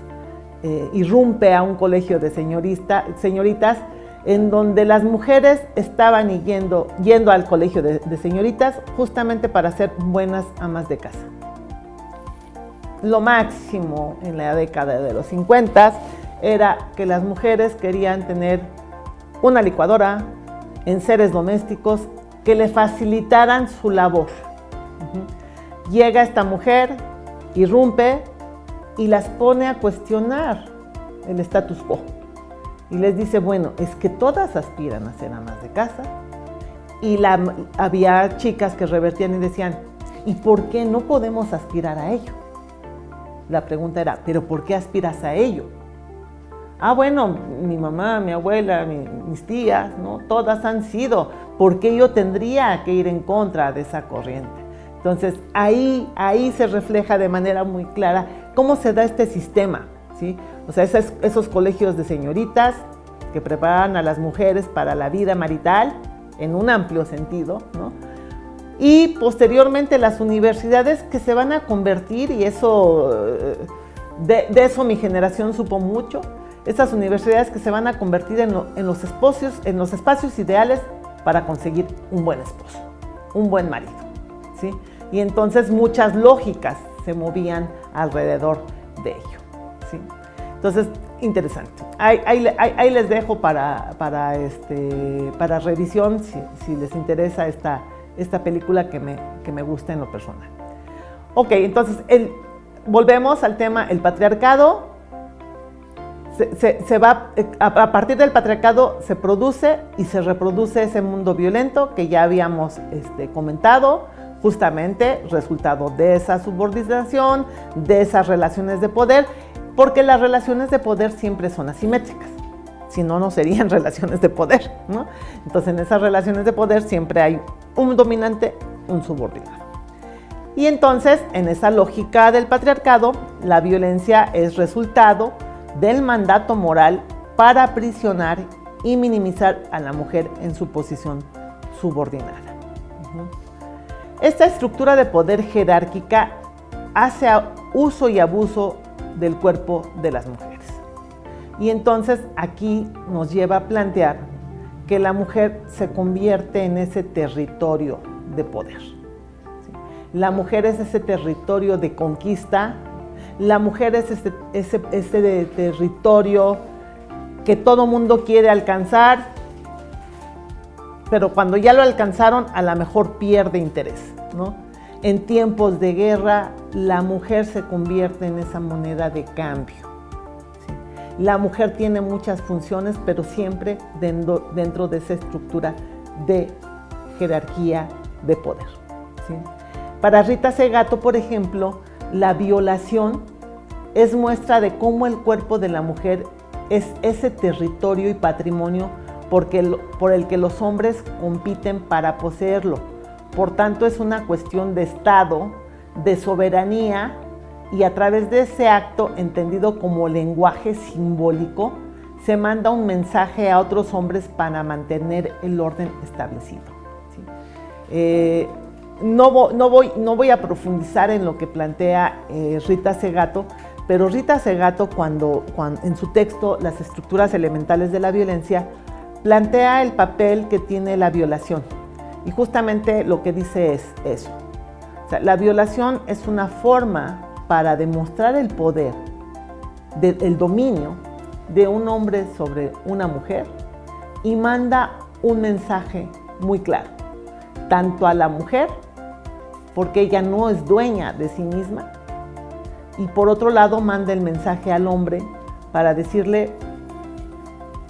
irrumpe a un colegio de señoritas, en donde las mujeres estaban yendo al colegio de señoritas justamente para ser buenas amas de casa. Lo máximo en la década de los 50 era que las mujeres querían tener una licuadora, enseres domésticos que le facilitaran su labor. Llega esta mujer, irrumpe y las pone a cuestionar el status quo. Y les dice, bueno, es que todas aspiran a ser amas de casa. Y había chicas que revertían y decían, ¿y por qué no podemos aspirar a ello? La pregunta era, ¿pero por qué aspiras a ello? Ah, bueno, mi mamá, mi abuela, mis tías, ¿no? Todas han sido. ¿Por qué yo tendría que ir en contra de esa corriente? Entonces, ahí se refleja de manera muy clara cómo se da este sistema, ¿sí? O sea, esos colegios de señoritas que preparan a las mujeres para la vida marital, en un amplio sentido, ¿no? Y posteriormente las universidades que se van a convertir, y eso, de eso mi generación supo mucho, esas universidades que se van a convertir en los espacios ideales para conseguir un buen esposo, un buen marido, ¿sí? Y entonces muchas lógicas se movían alrededor de ello, ¿sí? Entonces, interesante. Ahí les dejo para revisión si les interesa esta película que me gusta en lo personal. Ok, entonces volvemos al tema, el patriarcado. A partir del patriarcado se produce y se reproduce ese mundo violento que ya habíamos comentado, justamente resultado de esa subordinación, de esas relaciones de poder, porque las relaciones de poder siempre son asimétricas, si no, no serían relaciones de poder, ¿no? Entonces, en esas relaciones de poder siempre hay un dominante, un subordinado. Y entonces, en esa lógica del patriarcado, la violencia es resultado del mandato moral para aprisionar y minimizar a la mujer en su posición subordinada. Esta estructura de poder jerárquica hace uso y abuso del cuerpo de las mujeres. Y entonces aquí nos lleva a plantear que la mujer se convierte en ese territorio de poder. La mujer es ese territorio de conquista. La mujer es ese territorio que todo mundo quiere alcanzar, pero cuando ya lo alcanzaron, a lo mejor pierde interés, ¿no? En tiempos de guerra, la mujer se convierte en esa moneda de cambio, ¿sí? La mujer tiene muchas funciones, pero siempre dentro de esa estructura de jerarquía de poder, ¿sí? Para Rita Segato, por ejemplo, la violación es muestra de cómo el cuerpo de la mujer es ese territorio y patrimonio por el que los hombres compiten para poseerlo. Por tanto, es una cuestión de Estado, de soberanía, y a través de ese acto, entendido como lenguaje simbólico, se manda un mensaje a otros hombres para mantener el orden establecido, ¿sí? No voy a profundizar en lo que plantea Rita Segato, pero Rita Segato, cuando en su texto Las estructuras elementales de la violencia, plantea el papel que tiene la violación. Y justamente lo que dice es eso. O sea, la violación es una forma para demostrar el poder, el dominio de un hombre sobre una mujer, y manda un mensaje muy claro, tanto a la mujer, porque ella no es dueña de sí misma, y por otro lado manda el mensaje al hombre para decirle,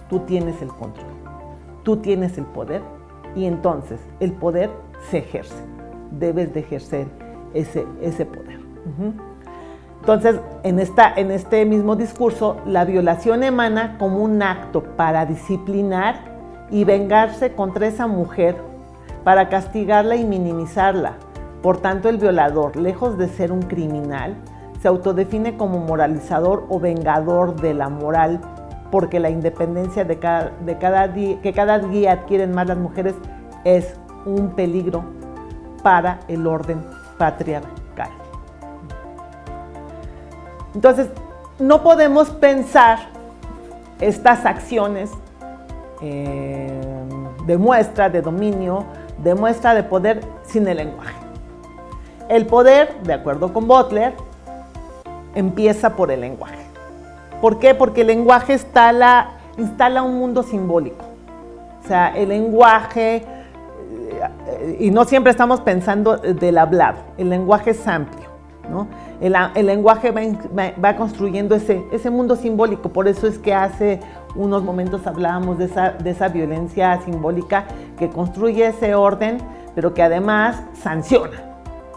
tú tienes el control, tú tienes el poder, y entonces el poder se ejerce, debes de ejercer ese poder. Entonces, en este mismo discurso, la violación emana como un acto para disciplinar y vengarse contra esa mujer, para castigarla y minimizarla. Por tanto, el violador, lejos de ser un criminal, se autodefine como moralizador o vengador de la moral, porque la independencia que cada día adquieren más las mujeres es un peligro para el orden patriarcal. Entonces, no podemos pensar estas acciones de muestra de dominio, de muestra de poder sin el lenguaje. El poder, de acuerdo con Butler, empieza por el lenguaje. ¿Por qué? Porque el lenguaje instala un mundo simbólico. O sea, el lenguaje, y no siempre estamos pensando del hablado, el lenguaje es amplio, ¿no? El lenguaje va construyendo ese mundo simbólico. Por eso es que hace unos momentos hablábamos de esa violencia simbólica que construye ese orden, pero que además sanciona.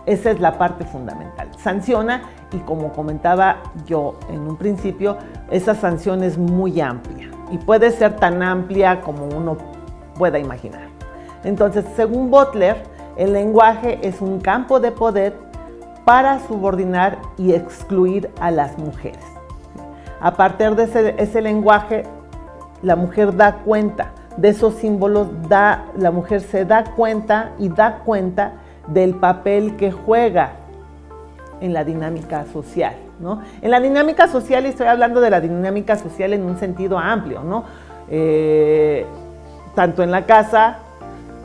Esa es la parte fundamental. Sanciona, y como comentaba yo en un principio, esa sanción es muy amplia y puede ser tan amplia como uno pueda imaginar. Entonces, según Butler, el lenguaje es un campo de poder para subordinar y excluir a las mujeres. A partir de ese lenguaje, la mujer da cuenta de esos símbolos, la mujer se da cuenta del papel que juega en la dinámica social, ¿no? En la dinámica social, y estoy hablando de la dinámica social en un sentido amplio, ¿no? Tanto en la casa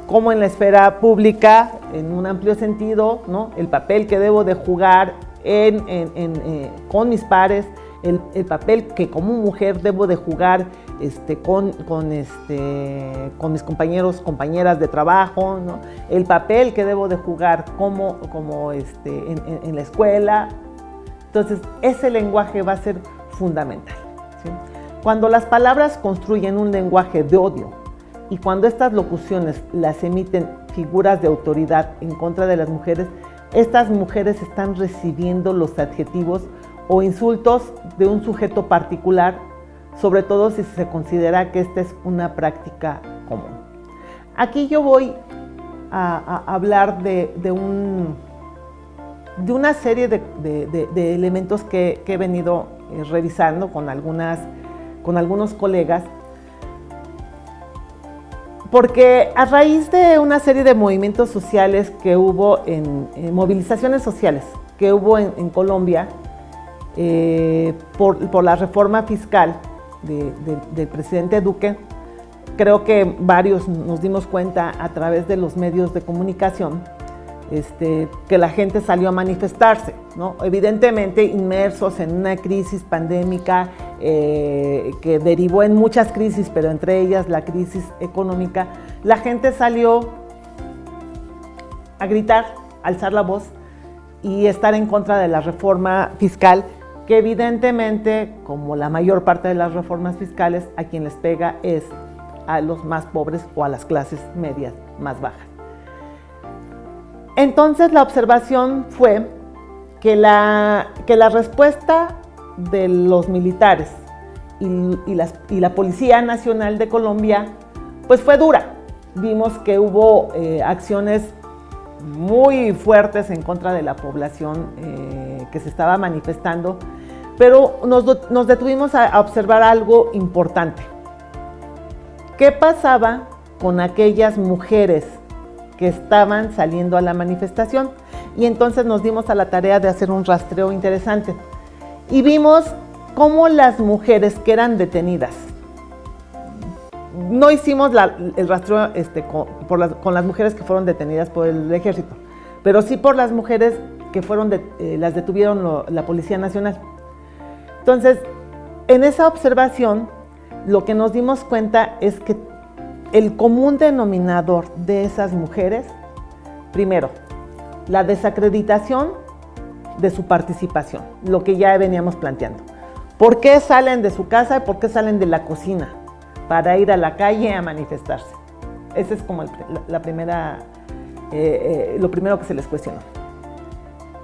como en la esfera pública, en un amplio sentido, ¿no? El papel que debo de jugar con mis pares, el papel que como mujer debo de jugar con mis compañeros, compañeras de trabajo, ¿no? El papel que debo de jugar en la escuela. Entonces, ese lenguaje va a ser fundamental, ¿sí? Cuando las palabras construyen un lenguaje de odio y cuando estas locuciones las emiten figuras de autoridad en contra de las mujeres, estas mujeres están recibiendo los adjetivos o insultos de un sujeto particular, sobre todo si se considera que esta es una práctica común. Aquí yo voy a hablar de una serie de elementos que he venido revisando con algunos colegas, porque a raíz de una serie de movimientos sociales que hubo en movilizaciones sociales que hubo en Colombia, por la reforma fiscal del presidente Duque, creo que varios nos dimos cuenta a través de los medios de comunicación que la gente salió a manifestarse, ¿no? Evidentemente inmersos en una crisis pandémica que derivó en muchas crisis, pero entre ellas la crisis económica. La gente salió a gritar, a alzar la voz y estar en contra de la reforma fiscal, que evidentemente, como la mayor parte de las reformas fiscales, a quien les pega es a los más pobres o a las clases medias más bajas. Entonces la observación fue que la respuesta de los militares y la Policía Nacional de Colombia pues fue dura. Vimos que hubo acciones muy fuertes en contra de la población que se estaba manifestando, pero nos detuvimos a observar algo importante. ¿Qué pasaba con aquellas mujeres que estaban saliendo a la manifestación? Y entonces nos dimos a la tarea de hacer un rastreo interesante y vimos cómo las mujeres que eran detenidas, no hicimos el rastreo con las mujeres que fueron detenidas por el ejército, pero sí por las mujeres que las detuvieron la Policía Nacional. Entonces, en esa observación, lo que nos dimos cuenta es que el común denominador de esas mujeres, primero, la desacreditación de su participación, lo que ya veníamos planteando. ¿Por qué salen de su casa y por qué salen de la cocina para ir a la calle a manifestarse? Ese es como lo primero que se les cuestionó.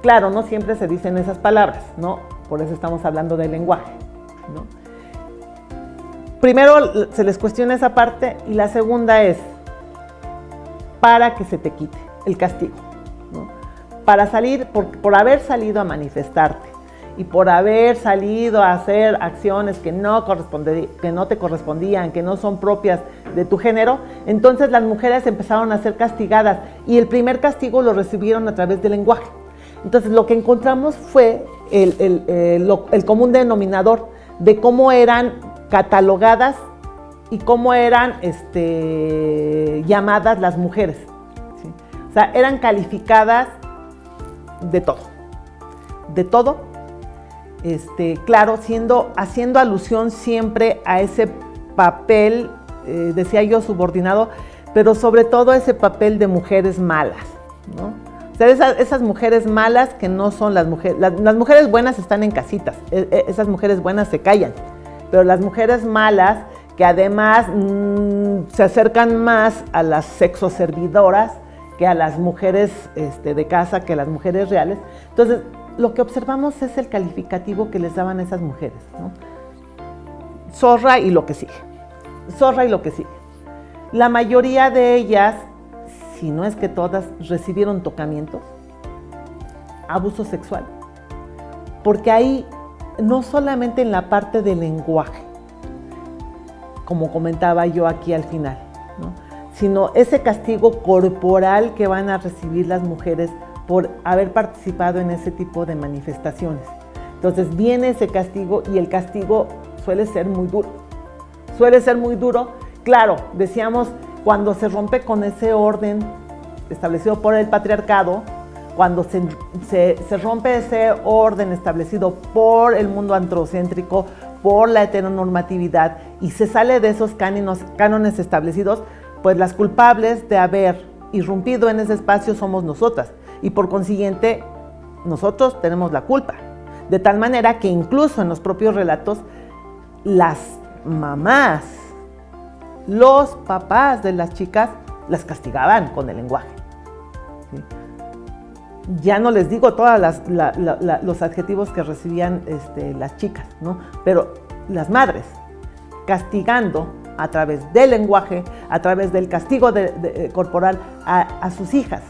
Claro, no siempre se dicen esas palabras, ¿no? Por eso estamos hablando del lenguaje, ¿no? Primero se les cuestiona esa parte y la segunda es para que se te quite el castigo, ¿no? Para salir, por haber salido a manifestarte y por haber salido a hacer acciones que no te correspondían, que no son propias de tu género, entonces las mujeres empezaron a ser castigadas y el primer castigo lo recibieron a través del lenguaje. Entonces lo que encontramos fue el común denominador de cómo eran catalogadas y cómo eran llamadas las mujeres, ¿sí? O sea, eran calificadas de todo, claro, haciendo alusión siempre a ese papel, decía yo, subordinado, pero sobre todo ese papel de mujeres malas, ¿no? O sea, esas mujeres malas que no son las mujeres. Las mujeres buenas están en casitas, esas mujeres buenas se callan, pero las mujeres malas que además se acercan más a las sexoservidoras que a las mujeres de casa, que a las mujeres reales. Entonces, lo que observamos es el calificativo que les daban a esas mujeres, ¿no? Zorra y lo que sigue. Zorra y lo que sigue. La mayoría de ellas, si no es que todas, recibieron tocamientos, abuso sexual. Porque ahí, no solamente en la parte del lenguaje, como comentaba yo aquí al final, ¿no?, sino ese castigo corporal que van a recibir las mujeres por haber participado en ese tipo de manifestaciones. Entonces viene ese castigo y el castigo suele ser muy duro. Suele ser muy duro, claro, decíamos, cuando se rompe con ese orden establecido por el patriarcado, cuando se rompe ese orden establecido por el mundo androcéntrico, por la heteronormatividad, y se sale de esos cánones establecidos, pues las culpables de haber irrumpido en ese espacio somos nosotras, y por consiguiente nosotros tenemos la culpa. De tal manera que incluso en los propios relatos, las mamás, los papás de las chicas las castigaban con el lenguaje, ¿sí? Ya no les digo todos los adjetivos que recibían las chicas, ¿no? Pero las madres castigando a través del lenguaje, a través del castigo corporal a sus hijas,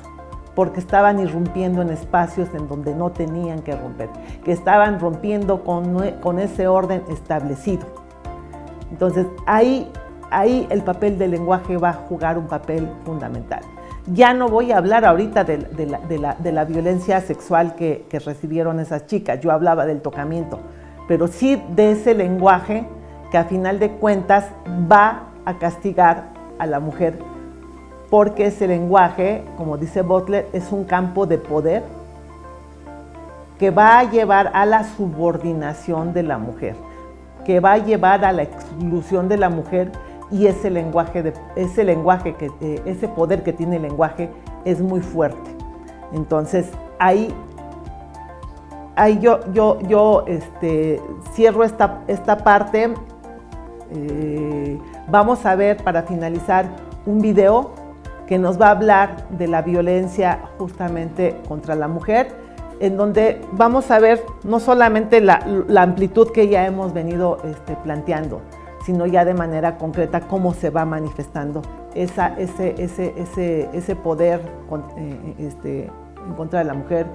porque estaban irrumpiendo en espacios en donde no tenían que romper, que estaban rompiendo con ese orden establecido. Entonces, ahí el papel del lenguaje va a jugar un papel fundamental. Ya no voy a hablar ahorita de la violencia sexual que recibieron esas chicas, yo hablaba del tocamiento, pero sí de ese lenguaje que a final de cuentas va a castigar a la mujer, porque ese lenguaje, como dice Butler, es un campo de poder que va a llevar a la subordinación de la mujer, que va a llevar a la exclusión de la mujer, y ese poder que tiene el lenguaje es muy fuerte. Entonces, ahí yo cierro esta parte. Vamos a ver, para finalizar, un video que nos va a hablar de la violencia justamente contra la mujer, en donde vamos a ver no solamente la amplitud que ya hemos venido planteando, sino ya de manera concreta cómo se va manifestando ese poder en contra de la mujer,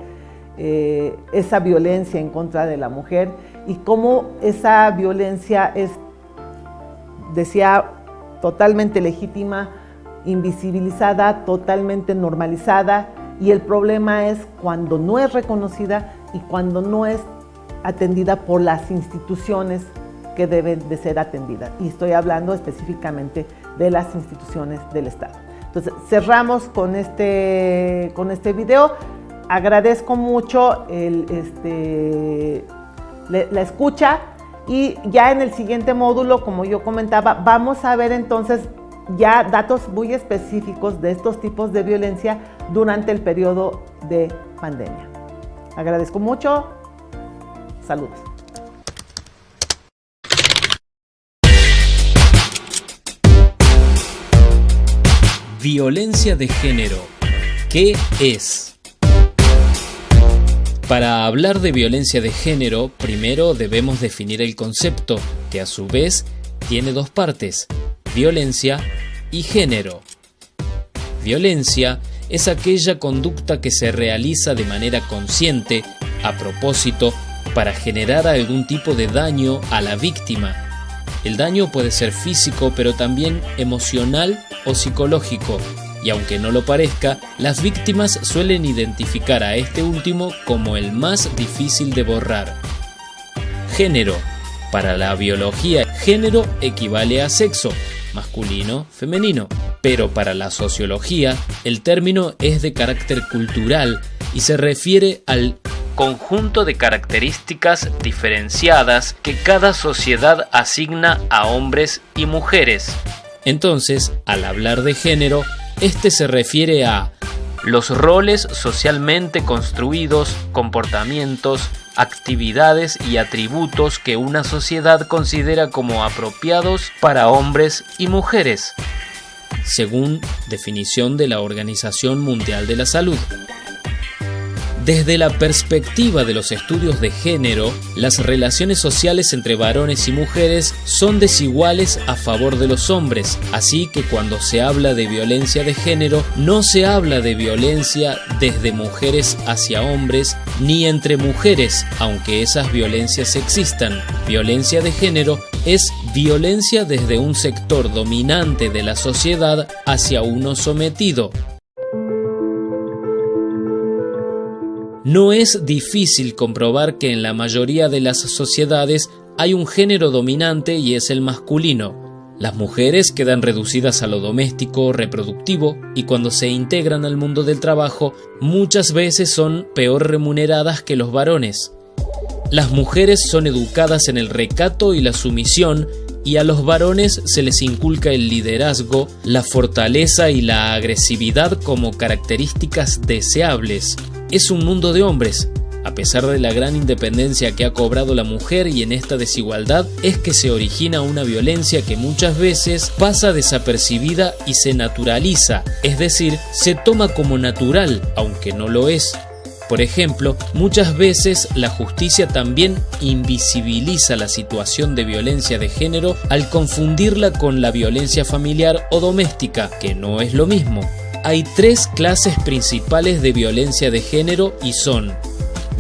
esa violencia en contra de la mujer, y cómo esa violencia es, decía, totalmente legítima, invisibilizada, totalmente normalizada, y el problema es cuando no es reconocida y cuando no es atendida por las instituciones que deben de ser atendidas. Y estoy hablando específicamente de las instituciones del Estado. Entonces, cerramos con este video. Agradezco mucho la escucha, y ya en el siguiente módulo, como yo comentaba, vamos a ver entonces ya datos muy específicos de estos tipos de violencia durante el periodo de pandemia. Agradezco mucho. Saludos. Violencia de género. ¿Qué es? Para hablar de violencia de género, primero debemos definir el concepto, que a su vez tiene dos partes: violencia y género. Violencia es aquella conducta que se realiza de manera consciente, a propósito para generar algún tipo de daño a la víctima. El daño puede ser físico, pero también emocional o psicológico, y aunque no lo parezca, las víctimas suelen identificar a este último como el más difícil de borrar. Género. Para la biología, género equivale a sexo, masculino, femenino. Pero para la sociología, el término es de carácter cultural y se refiere al conjunto de características diferenciadas que cada sociedad asigna a hombres y mujeres. Entonces, al hablar de género, este se refiere a los roles socialmente construidos, comportamientos, actividades y atributos que una sociedad considera como apropiados para hombres y mujeres, según definición de la Organización Mundial de la Salud. Desde la perspectiva de los estudios de género, las relaciones sociales entre varones y mujeres son desiguales a favor de los hombres, así que cuando se habla de violencia de género, no se habla de violencia desde mujeres hacia hombres, ni entre mujeres, aunque esas violencias existan. Violencia de género es violencia desde un sector dominante de la sociedad hacia uno sometido. No es difícil comprobar que en la mayoría de las sociedades hay un género dominante y es el masculino. Las mujeres quedan reducidas a lo doméstico, reproductivo, y cuando se integran al mundo del trabajo, muchas veces son peor remuneradas que los varones. Las mujeres son educadas en el recato y la sumisión, y a los varones se les inculca el liderazgo, la fortaleza y la agresividad como características deseables. Es un mundo de hombres. A pesar de la gran independencia que ha cobrado la mujer, y en esta desigualdad es que se origina una violencia que muchas veces pasa desapercibida y se naturaliza, es decir, se toma como natural, aunque no lo es. Por ejemplo, muchas veces la justicia también invisibiliza la situación de violencia de género al confundirla con la violencia familiar o doméstica, que no es lo mismo. Hay tres clases principales de violencia de género y son: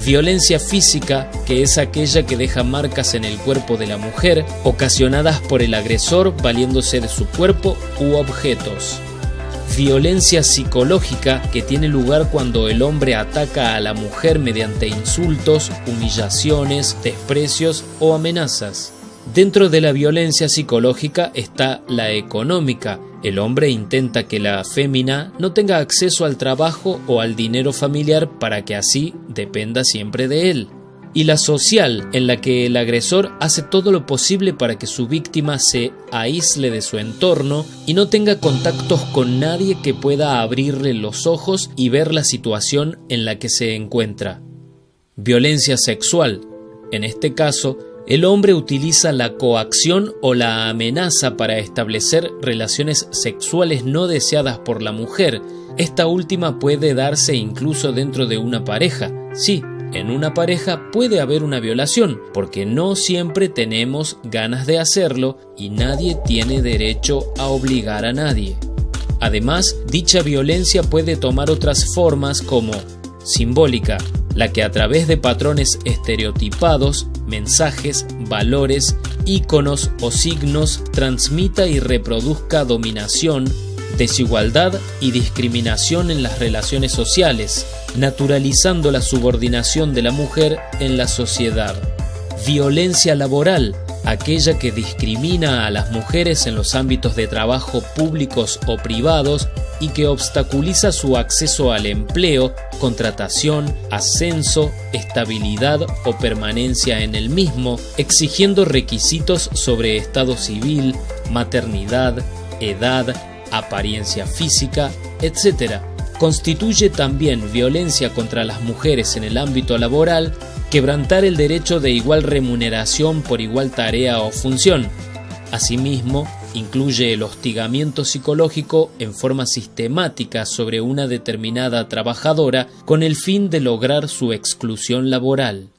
violencia física, que es aquella que deja marcas en el cuerpo de la mujer, ocasionadas por el agresor valiéndose de su cuerpo u objetos. Violencia psicológica, que tiene lugar cuando el hombre ataca a la mujer mediante insultos, humillaciones, desprecios o amenazas. Dentro de la violencia psicológica está la económica. El hombre intenta que la fémina no tenga acceso al trabajo o al dinero familiar para que así dependa siempre de él. Y la social, en la que el agresor hace todo lo posible para que su víctima se aísle de su entorno y no tenga contactos con nadie que pueda abrirle los ojos y ver la situación en la que se encuentra. Violencia sexual. En este caso, el hombre utiliza la coacción o la amenaza para establecer relaciones sexuales no deseadas por la mujer. Esta última puede darse incluso dentro de una pareja. Sí, en una pareja puede haber una violación, porque no siempre tenemos ganas de hacerlo y nadie tiene derecho a obligar a nadie. Además, dicha violencia puede tomar otras formas como simbólica, la que a través de patrones estereotipados, mensajes, valores, íconos o signos transmita y reproduzca dominación, desigualdad y discriminación en las relaciones sociales, naturalizando la subordinación de la mujer en la sociedad. Violencia laboral, aquella que discrimina a las mujeres en los ámbitos de trabajo públicos o privados y que obstaculiza su acceso al empleo, contratación, ascenso, estabilidad o permanencia en el mismo, exigiendo requisitos sobre estado civil, maternidad, edad, apariencia física, etc. Constituye también violencia contra las mujeres en el ámbito laboral, quebrantar el derecho de igual remuneración por igual tarea o función. Asimismo, incluye el hostigamiento psicológico en forma sistemática sobre una determinada trabajadora con el fin de lograr su exclusión laboral.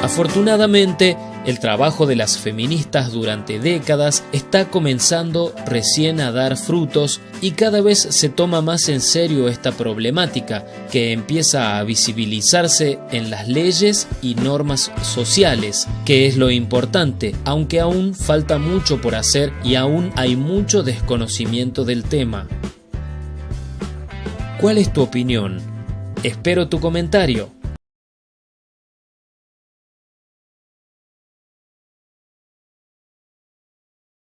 Afortunadamente, El trabajo de las feministas durante décadas está comenzando recién a dar frutos y cada vez se toma más en serio esta problemática que empieza a visibilizarse en las leyes y normas sociales, que es lo importante, aunque aún falta mucho por hacer y aún hay mucho desconocimiento del tema. ¿Cuál es tu opinión? Espero tu comentario.